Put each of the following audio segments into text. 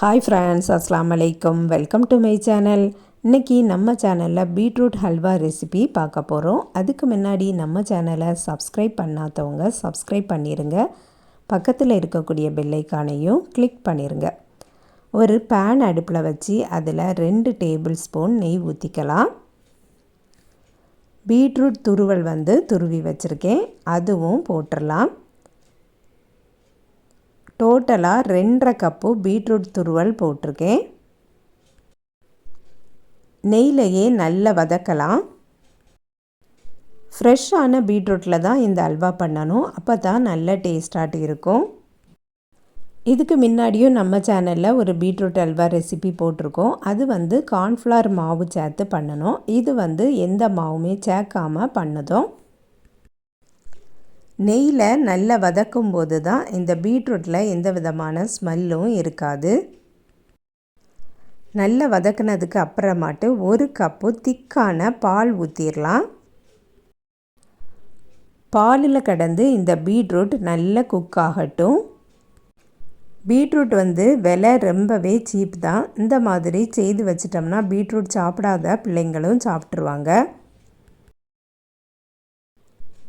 Hi friends, அஸ்ஸலாமு அலைக்கும். Welcome to my channel. இன்றைக்கி நம்ம சேனலில் பீட்ரூட் ஹல்வா ரெசிபி பார்க்க போகிறோம். அதுக்கு முன்னாடி நம்ம சேனலை சப்ஸ்கிரைப் பண்ணாதவங்க சப்ஸ்கிரைப் பண்ணிடுங்க. பக்கத்தில் இருக்கக்கூடிய பெல் ஐகானையும் கிளிக் பண்ணிடுங்க. ஒரு பேன் அடுப்பில் வச்சு அதில் 2 டேபிள் ஸ்பூன் நெய் ஊற்றிக்கலாம். பீட்ரூட் துருவல் துருவி வச்சுருக்கேன், அதுவும் போட்டுடலாம். டோட்டலாக 2.5 கப்பு பீட்ரூட் துருவல் போட்டிருக்கேன். நெய்லையே நல்லா வதக்கலாம். ஃப்ரெஷ்ஷான பீட்ரூட்டில் தான் இந்த அல்வா பண்ணணும், அப்போ தான் நல்ல டேஸ்டாக இருக்கும். இதுக்கு முன்னாடியும் நம்ம சேனலில் ஒரு பீட்ரூட் அல்வா ரெசிபி போட்டிருக்கோம். அது கார்ன்ஃப்ளவர் மாவு சேர்த்து பண்ணணும். இது எந்த மாவுமே சேர்க்காமல் பண்ணதும். நெய்யில் நல்லா வதக்கும் போது தான் இந்த பீட்ரூட்டில் எந்த விதமான ஸ்மெல்லும் இருக்காது. நல்லா வதக்குனதுக்கு அப்புறமாட்டு 1 கப்பு திக்கான பால் ஊற்றிடலாம். பாலில் கடந்து இந்த பீட்ரூட் நல்லா குக் ஆகட்டும். பீட்ரூட் விலை ரொம்பவே சீப் தான். இந்த மாதிரி செய்து வச்சிட்டோம்னா பீட்ரூட் சாப்பிடாத பிள்ளைங்களும் சாப்பிட்ருவாங்க.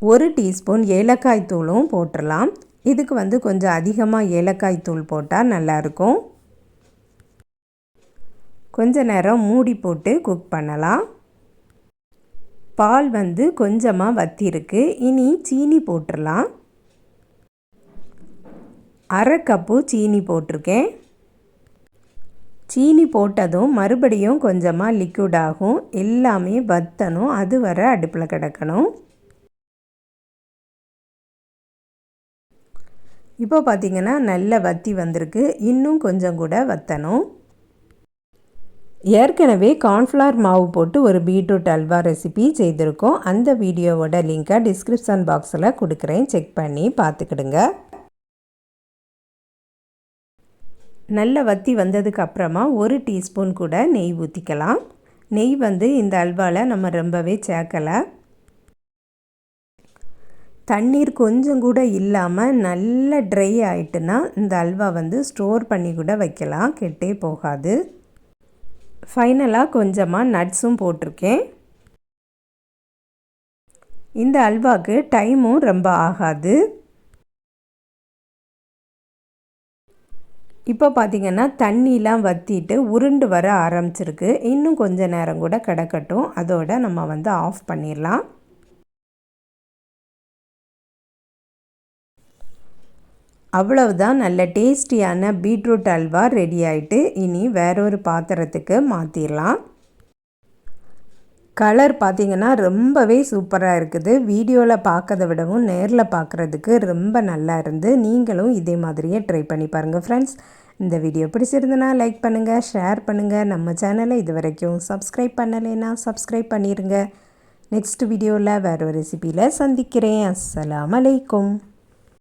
1 டீஸ்பூன் ஏலக்காய் தூளும் போட்டுடலாம். இதுக்கு கொஞ்சம் அதிகமாக ஏலக்காய் தூள் போட்டால் நல்லாயிருக்கும். கொஞ்ச நேரம் மூடி போட்டு குக் பண்ணலாம். பால் கொஞ்சமாக வத்திருக்கு. இனி சீனி போட்டுடலாம். 1/2 கப்பு சீனி போட்டிருக்கேன். சீனி போட்டதும் மறுபடியும் கொஞ்சமாக லிக்விட் ஆகும். எல்லாமே வற்றணும், அது வர அடுப்பில் கிடக்கணும். இப்போ பார்த்திங்கன்னா நல்ல வத்தி வந்திருக்கு. இன்னும் கொஞ்சம் கூட வற்றணும். ஏற்கனவே கார்ன்ஃப்ளவர் மாவு போட்டு ஒரு பீட்ரூட் அல்வா ரெசிபி செய்திருக்கோம். அந்த வீடியோவோட லிங்கை டிஸ்கிரிப்ஷன் பாக்ஸில் கொடுக்குறேன், செக் பண்ணி பார்த்துக்கிடுங்க. நல்ல வத்தி வந்ததுக்கு அப்புறமா 1 டீஸ்பூன் கூட நெய் ஊற்றிக்கலாம். நெய் இந்த அல்வாவில் நம்ம ரொம்பவே சேர்க்கலை. தண்ணீர் கொஞ்சம் கூட இல்லாமல் நல்ல ட்ரை ஆகிட்டுனா இந்த அல்வா ஸ்டோர் பண்ணி கூட வைக்கலாம், கெட்டே போகாது. ஃபைனலாக கொஞ்சமாக நட்ஸும் போட்டிருக்கேன். இந்த அல்வாவுக்கு டைமும் ரொம்ப ஆகாது. இப்போ பார்த்திங்கன்னா தண்ணிலாம் வற்றிட்டு உருண்டு வர ஆரம்பிச்சிருக்கு. இன்னும் கொஞ்சம் நேரம் கூட கிடக்கட்டும், அதோட நம்ம ஆஃப் பண்ணிடலாம். அவ்வளவுதான், நல்ல டேஸ்டியான பீட்ரூட் அல்வா ரெடி ஆகிட்டு. இனி வேறொரு பாத்திரத்துக்கு மாற்றிடலாம். கலர் பார்த்திங்கன்னா ரொம்பவே சூப்பராக இருக்குது. வீடியோவில் பார்க்கறத விடவும் நேரில் பார்க்குறதுக்கு ரொம்ப நல்லா இருந்து. நீங்களும் இதே மாதிரியே ட்ரை பண்ணி பாருங்கள் ஃப்ரெண்ட்ஸ். இந்த வீடியோ பிடிச்சிருந்துன்னா லைக் பண்ணுங்கள், ஷேர் பண்ணுங்கள். நம்ம சேனலை இது வரைக்கும் சப்ஸ்கிரைப் பண்ணலைன்னா சப்ஸ்கிரைப் பண்ணிடுங்க. நெக்ஸ்ட் வீடியோவில் வேறு ஒரு ரெசிபியில் சந்திக்கிறேன். அஸ்ஸலாமு அலைக்கும்.